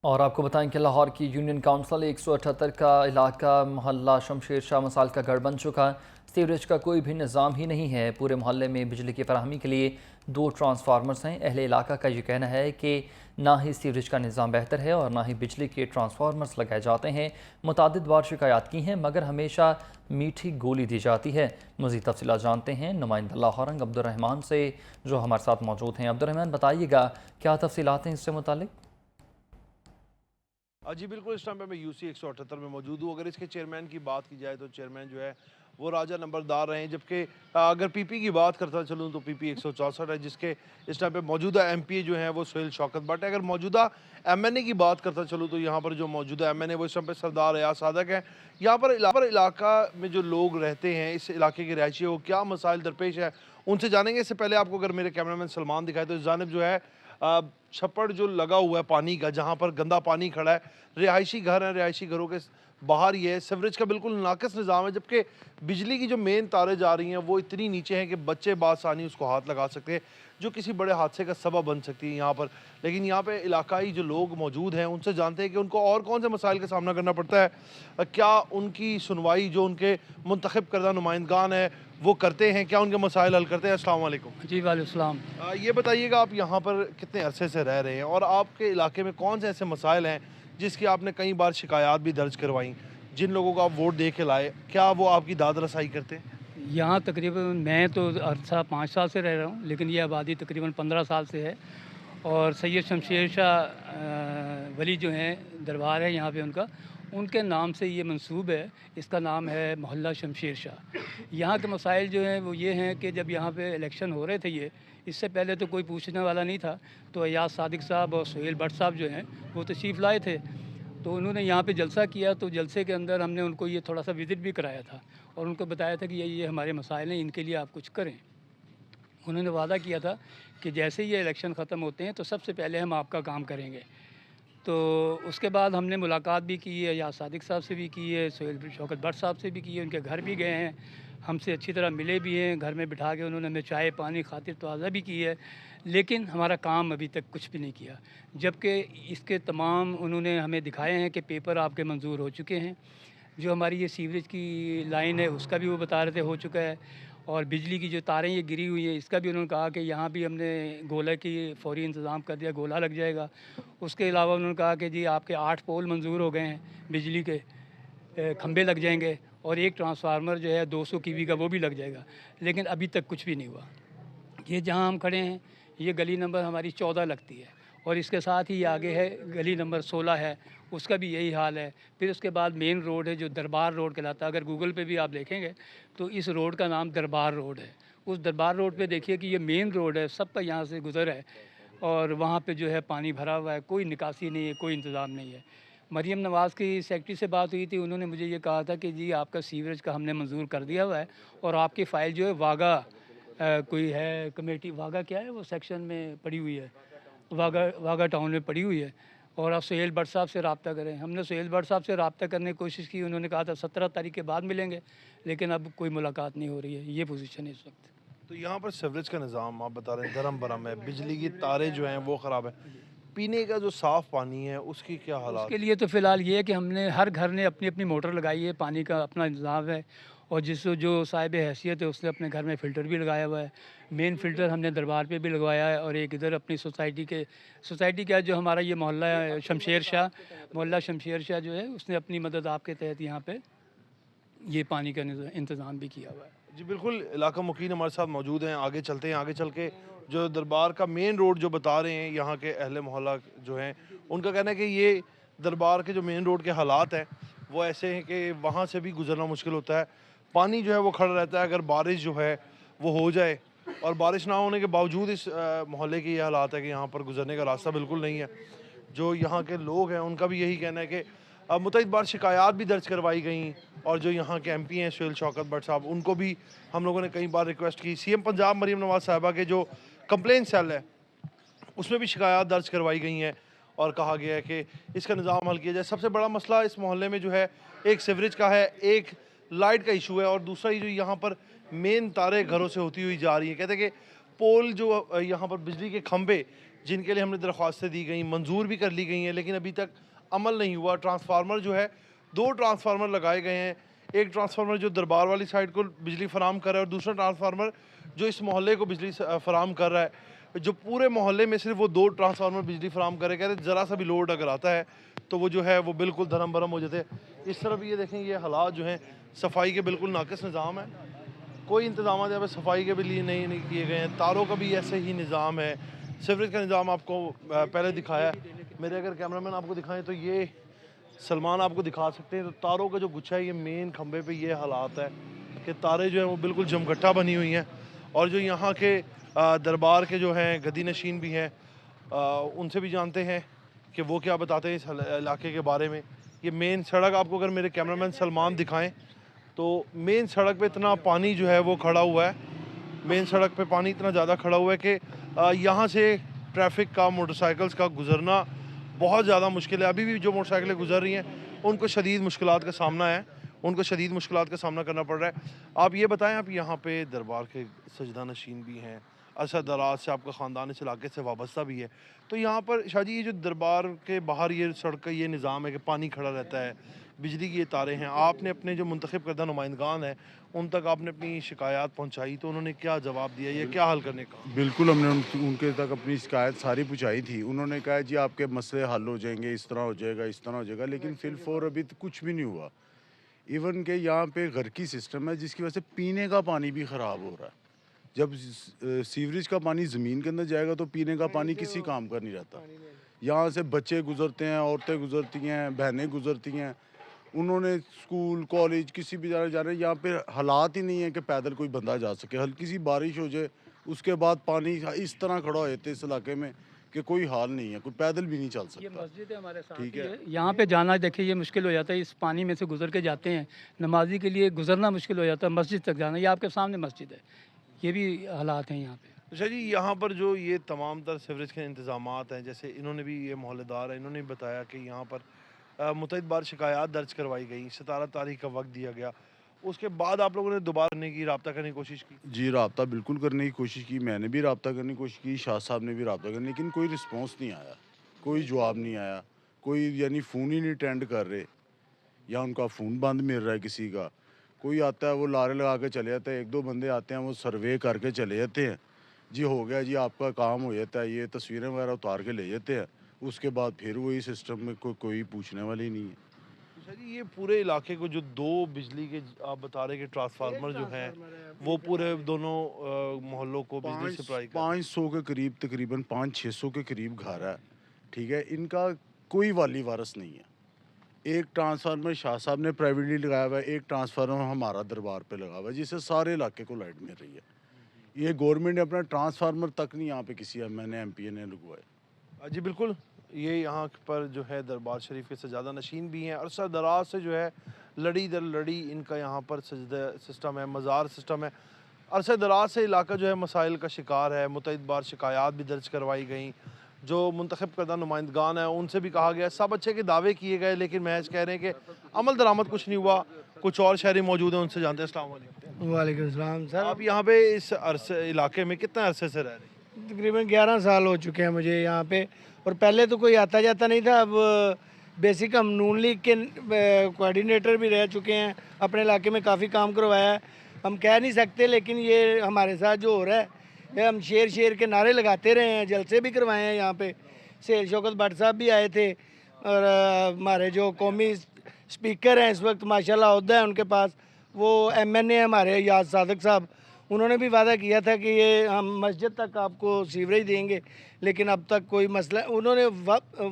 और आपको बताएं कि लाहौर की यूनियन काउंसिल 178 का इलाका मोहल्ला शमशेर शाह मसाल का गढ़ बन चुका। सीवरेज का कोई भी निज़ाम ही नहीं है। पूरे मोहल्ले में बिजली की फराहमी के लिए 2 ट्रांसफार्मर्स हैं। अहले इलाका का ये कहना है कि ना ही सीवरेज का निज़ाम बेहतर है और ना ही बिजली के ट्रांसफार्मर्स लगाए जाते हैं। मुतादिद बार शिकायत की हैं मगर हमेशा मीठी गोली दी जाती है। मज़ीद तफसीलात जानते हैं नुमाइंदा लाहौरंग अब्दुर्रहमान से जो हमारे साथ मौजूद हैं। अब्दुर्रहमान, बताइएगा क्या तफसीलात हैं इससे मुतालिक। जी बिल्कुल, इस टाइम पे मैं यूसी 178 में मौजूद हूँ। अगर इसके चेयरमैन की बात की जाए तो चेयरमैन जो है वो राजा नंबरदार रहे हैं, जबकि अगर पीपी की बात करता चलूँ तो पीपी 164 है, जिसके इस टाइम पे मौजूदा एमपी जो हैं वो सुहेल शौकत भट्ट है। अगर मौजूदा एमएनए की बात करता चलूँ तो यहाँ पर जो मौजूदा एमएनए वो इस टाइम पे सरदार अयाज सादक है। यहाँ पर इलाका में जो लोग रहते हैं, इस इलाके के रहायशी, वो क्या मसाइल दरपेश है उनसे जानेंगे। इससे पहले आपको अगर मेरे कैमरामैन सलमान दिखाए तो इस जानिब जो है छप्पड़ जो लगा हुआ है पानी का, जहाँ पर गंदा पानी खड़ा है, रिहायशी घर हैं, रिहायशी घरों के बाहर ही है। सीवरेज का बिल्कुल नाक़िस निज़ाम है, जबकि बिजली की जो मेन तारें जा रही हैं वो इतनी नीचे हैं कि बच्चे बासानी उसको हाथ लगा सकते हैं, जो किसी बड़े हादसे का सबब बन सकती है यहाँ पर। लेकिन यहाँ पे इलाकाई जो लोग मौजूद हैं उनसे जानते हैं कि उनको और कौन से मसाइल का सामना करना पड़ता है। क्या उनकी सुनवाई जो उनके मुंतखब करदा नुमाइंदगान है वो करते हैं, क्या उनके मसाइल हल करते हैं? अस्सलाम वालेकुम। जी, वालेकुम। ये बताइएगा, आप यहाँ पर कितने अरसे से रह रहे हैं और आपके इलाके में कौन से ऐसे मसाइल हैं जिसकी आपने कई बार शिकायत भी दर्ज करवाई? जिन लोगों को आप वोट दे के लाए, क्या वो आपकी दाद रसाई करते हैं? यहाँ तकरीबन मैं तो अरसा 5 साल से रह रहा हूँ, लेकिन ये आबादी तकरीबन 15 साल से है। और सैयद शमशेर शाह वली जो हैं, दरबार है यहाँ पे उनका, उनके नाम से ये मंसूब है। इसका नाम है मोहल्ला शमशेर शाह। यहाँ के मसाइल जो हैं वो ये हैं कि जब यहाँ पे इलेक्शन हो रहे थे, ये इससे पहले तो कोई पूछने वाला नहीं था। तो अयाज सादिक साहब और सुहेल भट्ट साहब जो हैं वो तशरीफ़ लाए थे, तो उन्होंने यहाँ पे जलसा किया। तो जलसे के अंदर हमने उनको ये थोड़ा सा विज़िट भी कराया था और उनको बताया था कि ये हमारे मसाइल हैं, इनके लिए आप कुछ करें। उन्होंने वादा किया था कि जैसे ही ये इलेक्शन ख़त्म होते हैं तो सबसे पहले हम आपका काम करेंगे। तो उसके बाद हमने मुलाकात भी की है, या सादिक साहब से भी की है, सुहेल शौकत भट्ट साहब से भी की है, उनके घर भी गए हैं, हमसे अच्छी तरह मिले भी हैं। घर में बिठा के उन्होंने हमें चाय पानी खातिर तवाज़ा भी की है, लेकिन हमारा काम अभी तक कुछ भी नहीं किया। जबकि इसके तमाम उन्होंने हमें दिखाए हैं कि पेपर आपके मंजूर हो चुके हैं। जो हमारी ये सीवरेज की लाइन है उसका भी वो बता रहे थे हो चुका है, और बिजली की जो तारें ये गिरी हुई हैं इसका भी उन्होंने कहा कि यहाँ भी हमने गोला की फ़ौरी इंतज़ाम कर दिया, गोला लग जाएगा। उसके अलावा उन्होंने कहा कि जी आपके 8 पोल मंजूर हो गए हैं बिजली के, खंभे लग जाएंगे, और एक ट्रांसफार्मर जो है 200 कीवी का वो भी लग जाएगा। लेकिन अभी तक कुछ भी नहीं हुआ। ये जहाँ हम खड़े हैं ये गली नंबर हमारी 14 लगती है, और इसके साथ ही आगे है गली नंबर 16 है, उसका भी यही हाल है। फिर उसके बाद मेन रोड है जो दरबार रोड कहलाता है। अगर गूगल पे भी आप देखेंगे तो इस रोड का नाम दरबार रोड है। उस दरबार रोड पे देखिए कि ये मेन रोड है, सबका यहाँ से गुज़र है, और वहाँ पे जो है पानी भरा हुआ है, कोई निकासी नहीं है, कोई इंतज़ाम नहीं है। मरीम नवाज़ की सेक्रेटरी से बात हुई थी, उन्होंने मुझे ये कहा था कि जी आपका सीवरेज का हमने मंजूर कर दिया हुआ है, और आपकी फ़ाइल जो है वागा कोई है कमेटी, वागा क्या है वो सेक्शन में पड़ी हुई है, वागा वागा टाउन में पड़ी हुई है, और आप सुहेल भट्ट साहब से रब्ता करें। हमने सुहेल भट्ट साहब से रब्ता करने की कोशिश की, उन्होंने कहा था 17 तारीख के बाद मिलेंगे, लेकिन अब कोई मुलाकात नहीं हो रही है। ये पोजीशन है इस वक्त। तो यहाँ पर सीवरेज का निज़ाम आप बता रहे हैं धर्म भरम है, बिजली की तारें जो हैं वो ख़राब है। पीने का जो साफ़ पानी है उसकी क्या हालात उसके हैं? लिए तो फ़िलहाल ये है कि हमने हर घर ने अपनी अपनी मोटर लगाई है, पानी का अपना इंतज़ाम है, और जो साहिब हैसियत है उसने अपने घर में फ़िल्टर भी लगाया हुआ है। मेन फ़िल्टर हमने दरबार पे भी लगवाया है, और एक इधर अपनी सोसाइटी क्या, जो हमारा ये मोहल्ला है शमशेर शाह, मोहल्ला शमशेर शाह जो है उसने अपनी मदद आपके तहत यहाँ पे ये पानी का इंतज़ाम भी किया हुआ है। जी बिल्कुल, इलाका मुकीन हमारे साथ मौजूद हैं। आगे चलते हैं, आगे चल के जो दरबार का मेन रोड जो बता रहे हैं यहाँ के अहले मोहल्ला जो हैं, उनका कहना है कि ये दरबार के जो मेन रोड के हालात हैं वो ऐसे हैं कि वहाँ से भी गुजरना मुश्किल होता है। पानी जो है वो खड़ा रहता है। अगर बारिश जो है वो हो जाए, और बारिश ना होने के बावजूद इस मोहल्ले के ये हालात है कि यहाँ पर गुजरने का रास्ता बिल्कुल नहीं है। जो यहाँ के लोग हैं उनका भी यही कहना है कि मुतअद्दिद बार शिकायत भी दर्ज करवाई गई, और जो यहाँ के एमपी हैं सुहेल शौकत भट्ट साहब, उनको भी हम लोगों ने कई बार रिक्वेस्ट की। सीएम पंजाब मरीम नवाज साहिबा के जो कंप्लेन सेल है उसमें भी शिकायत दर्ज करवाई गई हैं, और कहा गया है कि इसका निज़ाम हल किया जाए। सबसे बड़ा मसला इस मोहल्ले में जो है एक सीवरेज का है, एक लाइट का इशू है, और दूसरा ही जो यहाँ पर मेन तारें घरों से होती हुई जा रही हैं। कहते हैं कि पोल जो यहाँ पर बिजली के खंभे जिनके लिए हमने दरख्वास्तें दी गई, मंजूर भी कर ली गई हैं, लेकिन अभी तक अमल नहीं हुआ। ट्रांसफार्मर जो है 2 ट्रांसफार्मर लगाए गए हैं। एक ट्रांसफार्मर जो दरबार वाली साइड को बिजली फराम कर रहा है और दूसरा ट्रांसफार्मर जो इस मोहल्ले को बिजली फराम कर रहा है। जो पूरे मोहल्ले में सिर्फ वो 2 ट्रांसफार्मर बिजली फराम कर रहे, कह रहे ज़रा सा भी लोड अगर आता है तो वो जो है वो बिल्कुल धर्म भरम हो जाते हैं। इस तरफ ये देखें, ये हालात जो हैं सफाई के बिल्कुल नाकिस निज़ाम है। कोई इंतजाम यहाँ पे सफाई के भी लिए नहीं किए गए हैं। तारों का भी ऐसे ही निज़ाम है। सीवरेज का निज़ाम आपको पहले दिखाया है। मेरे अगर कैमरामैन आपको दिखाएं तो ये सलमान आपको दिखा सकते हैं। तो तारों का जो गुच्छा है, ये मेन खंबे पे ये हालात है कि तारें जो हैं वो बिल्कुल जमघटा बनी हुई हैं। और जो यहाँ के दरबार के जो हैं गद्दी नशीन भी हैं, उनसे भी जानते हैं कि वो क्या बताते हैं इस इलाके के बारे में। ये मेन सड़क आपको अगर मेरे कैमरामैन सलमान दिखाएं तो मेन सड़क पे इतना पानी जो है वो खड़ा हुआ है। मेन सड़क पे पानी इतना ज़्यादा खड़ा हुआ है कि यहाँ से ट्रैफिक का, मोटरसाइकिल्स का गुजरना बहुत ज़्यादा मुश्किल है। अभी भी जो मोटरसाइकिलें गुजर रही हैं उनको शदीद मुश्किलात का सामना है, उनको शदीद मुश्किलात का सामना करना पड़ रहा है। आप ये बताएं, आप यहाँ पे दरबार के सजदा नशीन भी हैं, अरसा दराज से आपका ख़ानदान इस इलाके से वाबस्ता भी है, तो यहाँ पर शाहजी ये जो दरबार के बाहर ये सड़क का ये निज़ाम है कि पानी खड़ा रहता है, बिजली की ये तारें हैं, आपने अपने जो मुंतखब करदा नुमाइंदगान हैं उन तक आपने अपनी शिकायत पहुँचाई तो उन्होंने क्या जवाब दिया, ये क्या हल करने का? बिल्कुल, हमने उनके तक अपनी शिकायत सारी पहुँचाई थी। उन्होंने कहा जी आपके मसले हल हो जाएँगे, इस तरह हो जाएगा, इस तरह हो जाएगा, लेकिन फ़िलफ़ौर अभी तो कुछ भी नहीं हुआ। इवन के यहाँ पे घर की सिस्टम है जिसकी वजह से पीने का पानी भी ख़राब हो रहा है। जब सीवरेज का पानी ज़मीन के अंदर जाएगा तो पीने का पानी किसी काम का नहीं रहता। यहाँ से बच्चे गुजरते हैं, औरतें गुजरती हैं, बहनें गुजरती हैं, उन्होंने स्कूल कॉलेज किसी भी जा रहे हैं। यहाँ पे हालात ही नहीं है कि पैदल कोई बंदा जा सके। हल्की सी बारिश हो जाए उसके बाद पानी इस तरह खड़ा हो जाता है इस इलाके में कि कोई हाल नहीं है, कोई पैदल भी नहीं चल ये सकता। मस्जिद है हमारे साथ ठीक ही है। है। यहाँ पे जाना देखिए ये मुश्किल हो जाता है, इस पानी में से गुजर के जाते हैं, नमाजी के लिए गुजरना मुश्किल हो जाता है, मस्जिद तक जाना। ये आपके सामने मस्जिद है, ये भी हालात हैं यहाँ पे। अच्छा जी, यहाँ पर जो ये तमाम तर सीवरेज के इंतज़ामात हैं, जैसे इन्होंने भी, ये मोहल्लेदार है, इन्होंने भी बताया कि यहाँ पर मुतअद्दिद बार शिकायत दर्ज करवाई गई, 17 तारीख का वक्त दिया गया, उसके बाद आप लोगों ने दोबारा करने की, रब्ता करने की कोशिश की? जी, राब्ता बिल्कुल करने की कोशिश की, मैंने भी राब्ता करने की कोशिश की, शाह साहब ने भी राब्ता करने, लेकिन कोई रिस्पॉन्स नहीं आया, कोई जवाब नहीं आया, कोई यानी फ़ोन ही नहीं अटेंड कर रहे, या उनका फ़ोन बंद मिल रहा है किसी का। कोई आता है वो लारे लगा के चले जाते हैं, 1-2 बंदे आते हैं वो सर्वे करके चले जाते हैं, जी हो गया जी आपका काम हो जाता है, ये तस्वीरें वगैरह उतार के ले जाते हैं, उसके बाद फिर वही सिस्टम में कोई पूछने वाली नहीं है। अच्छा जी, ये पूरे इलाके को जो 2 बिजली के आप बता रहे कि ट्रांसफार्मर जो हैं वो पूरे दोनों मोहल्लों को बिजली सप्लाई कर 500 के करीब, तकरीबन 500-600 के करीब घर है, ठीक है, इनका कोई वाली वारस नहीं है। एक ट्रांसफार्मर शाह साहब ने प्राइवेटली लगाया हुआ है, एक ट्रांसफार्मर हमारा दरबार पे लगा हुआ है, जिससे सारे इलाके को लाइट मिल रही है। ये गवर्नमेंट ने अपना ट्रांसफार्मर तक नहीं यहाँ पे किसी एमएनए एमपीए ने लगवाए। जी बिल्कुल, ये यहाँ पर जो है दरबार शरीफ के सजादा नशीन भी हैं, अरसा दराज से जो है लड़ी दर लड़ी इनका यहाँ पर सजदा सिस्टम है, मज़ार सिस्टम है। अरसा दराज से इलाका जो है मसाइल का शिकार है, मुतअद्दिद बार शिकायत भी दर्ज करवाई गई, जो मुंतखब करदा नुमाइंदगान है उनसे भी कहा गया, सब अच्छे के दावे किए गए, लेकिन महज कह रहे हैं कि अमल दरामद कुछ नहीं हुआ। कुछ और शहरी मौजूद हैं, उनसे जानते हैं। अस्सलाम वालेकुम। वालेकुम सलाम सर। आप यहाँ पे इस अरसे इलाके में कितने अरसे से रह रहे हैं? तकरीबन 11 साल हो चुके हैं मुझे यहाँ पे, और पहले तो कोई आता जाता नहीं था। अब बेसिक हम नून लीग के कोऑर्डिनेटर भी रह चुके हैं, अपने इलाके में काफ़ी काम करवाया है। हम कह नहीं सकते, लेकिन ये हमारे साथ जो हो रहा है, ये हम शेर शेर के नारे लगाते रहे हैं, जलसे भी करवाए हैं यहाँ पे। सेल शौकत भट्ट साहब भी आए थे, और हमारे जो कौमी स्पीकर हैं इस वक्त माशाल्लाह ओहदा है उनके पास, वो एमएनए हमारे याद सादक साहब, उन्होंने भी वादा किया था कि ये हम मस्जिद तक आपको सीवरेज देंगे, लेकिन अब तक कोई मसला। उन्होंने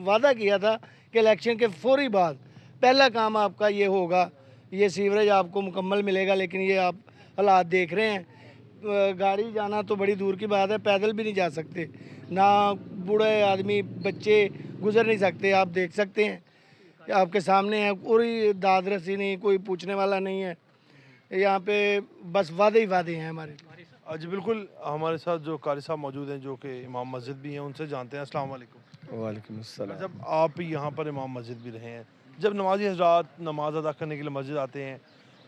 वादा किया था कि इलेक्शन के फौरी बाद पहला काम आपका ये होगा, ये सीवरेज आपको मुकम्मल मिलेगा। लेकिन ये आप हालात देख रहे हैं, गाड़ी जाना तो बड़ी दूर की बात है, पैदल भी नहीं जा सकते, ना बूढ़े आदमी बच्चे गुजर नहीं सकते। आप देख सकते हैं, आपके सामने है, कोई दाद रसी नहीं, कोई पूछने वाला नहीं है। यहाँ पे बस वादे ही वादे हैं हमारे। जी बिल्कुल, हमारे साथ जो कारी साहब मौजूद हैं जो कि इमाम मस्जिद भी हैं, उनसे जानते हैं। अस्सलाम वालेकुम। वालेकुम अस्सलाम। जब आप यहाँ पर इमाम मस्जिद भी रहे हैं, जब नमाजी हजरात नमाज अदा करने के लिए मस्जिद आते हैं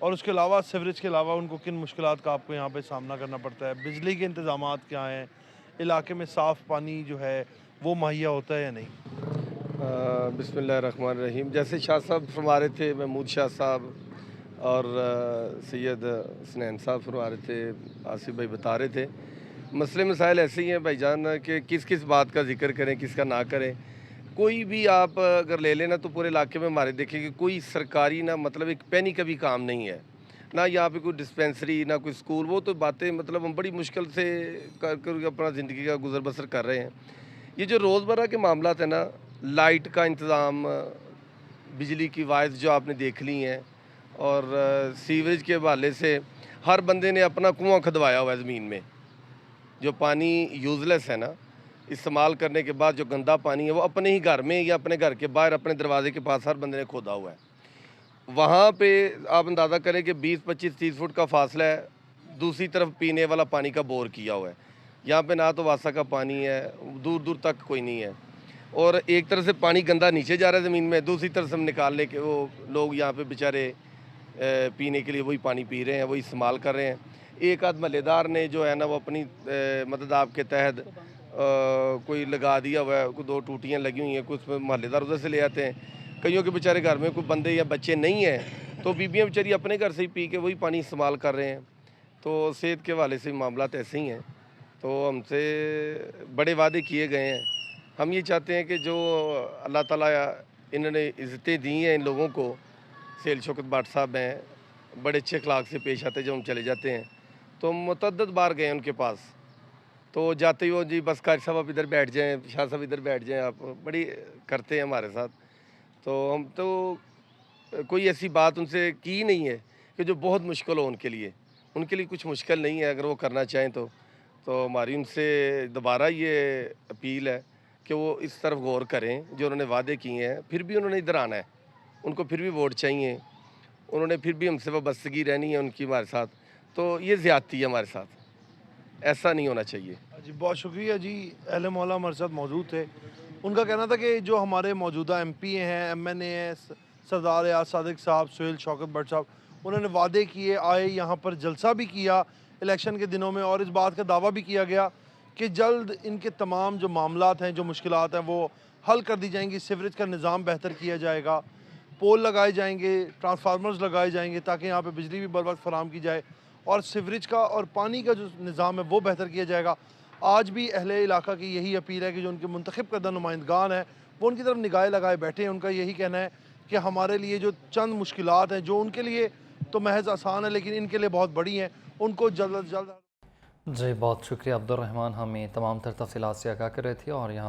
और उसके अलावा सीवरेज के अलावा उनको किन मुश्किलात का आपको यहाँ पे सामना करना पड़ता है? बिजली के इंतज़ामात क्या हैं? इलाके में साफ़ पानी जो है वो मुहैया होता है या नहीं? बिस्मिल्लाहिर्रहमानिर्रहीम। जैसे शाह साहब फरमा रहे थे, महमूद शाह साहब और सैयद हसनैन साहब फरमा रहे थे, आसिफ भाई बता रहे थे, मसले मसाइल ऐसे ही हैं भाईजान कि किस किस बात का जिक्र करें, किसका ना करें। कोई भी आप अगर ले लेना तो पूरे इलाके में हमारे देखें कि कोई सरकारी ना मतलब एक पैनी का भी काम नहीं है, ना यहाँ पे कोई डिस्पेंसरी, ना कोई स्कूल। वो तो बातें मतलब हम बड़ी मुश्किल से कर अपना ज़िंदगी का गुजर बसर कर रहे हैं। ये जो रोज़मर्रा के मामला है ना, लाइट का इंतज़ाम, बिजली की वायर्स जो आपने देख ली हैं, और सीवरेज के हवाले से हर बंदे ने अपना कुआं खुदवाया हुआ है ज़मीन में। जो पानी यूज़लेस है ना, इस्तेमाल करने के बाद जो गंदा पानी है वो अपने ही घर में या अपने घर के बाहर अपने दरवाजे के पास हर बंदे ने खोदा हुआ है। वहाँ पे आप अंदाज़ा करें कि 20, 25, 30 फुट का फासला है, दूसरी तरफ पीने वाला पानी का बोर किया हुआ है। यहाँ पे ना तो वासा का पानी है, दूर दूर तक कोई नहीं है, और एक तरफ से पानी गंदा नीचे जा रहा है ज़मीन में, दूसरी तरफ से हम निकालने के वो लोग यहाँ पे बेचारे पीने के लिए वही पानी पी रहे हैं, वही इस्तेमाल कर रहे हैं। एक आध महल्लेदार ने जो है ना वो अपनी मदद आपके तहत कोई लगा दिया हुआ है, कोई 2 टूटियाँ लगी हुई हैं, कुछ महल्लेदार उधर से ले आते हैं। कईयों के बेचारे घर में कोई बंदे या बच्चे नहीं हैं, तो बीबियाँ बेचारी अपने घर से ही पी के वही पानी इस्तेमाल कर रहे हैं। तो सेहत के हवाले से मामला ऐसे ही हैं। तो हमसे बड़े वादे किए गए हैं। हम ये चाहते हैं कि जो अल्लाह ताला इन्होंने इज़्ज़तें दी हैं इन लोगों को, सैयद शौकत भट्ट साहब हैं, बड़े अच्छे अखलाक से पेश आते, जब हम चले जाते हैं तो हम मुतअद्दिद बार गए उनके पास, तो जाते ही वो जी बस कारी साहब आप इधर बैठ जाएँ, शाह साहब इधर बैठ जाएँ, आप बड़ी करते हैं हमारे साथ। तो हम तो कोई ऐसी बात उनसे की ही नहीं है कि जो बहुत मुश्किल हो उनके लिए। उनके लिए कुछ मुश्किल नहीं है, अगर वो करना चाहें तो हमारी उनसे दोबारा ये अपील है कि वो इस तरफ गौर करें जो उन्होंने वादे किए हैं। फिर भी उन्होंने इधर आना है, उनको फिर भी वोट चाहिए, उन्होंने फिर भी हमसे वाबस्तगी रहनी है उनकी हमारे साथ। तो ये ज़्यादती है हमारे साथ, ऐसा नहीं होना चाहिए। जी बहुत शुक्रिया जी। अहले मोहल्ला हमारे साथ मौजूद थे। उनका कहना था कि जो हमारे मौजूदा एमपी हैं, एमएनए हैं, सरदार याद सादिक साहब, सुहेल शौकत भट्ट साहब, उन्होंने वादे किए, आए यहाँ पर जलसा भी किया इलेक्शन के दिनों में, और इस बात का दावा भी किया गया कि जल्द इनके तमाम जो मामलात हैं, जो मुश्किलात हैं, वो हल कर दी जाएंगी। सीवरेज का निज़ाम बेहतर किया जाएगा, पोल लगाए जाएंगे, ट्रांसफार्मर्स लगाए जाएंगे ताकि यहाँ पे बिजली भी बर वक्त फराहम की जाए, और सीवरेज का और पानी का जो निज़ाम है वो बेहतर किया जाएगा। आज भी अहले इलाका की यही अपील है कि जो उनके मुंतखब करदा नुमाइंदगान हैं वो उनकी तरफ निगाहें लगाए बैठे हैं। उनका यही कहना है कि हमारे लिए जो चंद मुश्किलात हैं, जो उनके लिए तो महज आसान है लेकिन इनके लिए बहुत बड़ी हैं, उनको जल्द अज जल्द। जी बहुत शुक्रिया अब्दुल रहमान, हमें तमाम तर तफसीलात से आगाह कर रहे थे। और यहाँ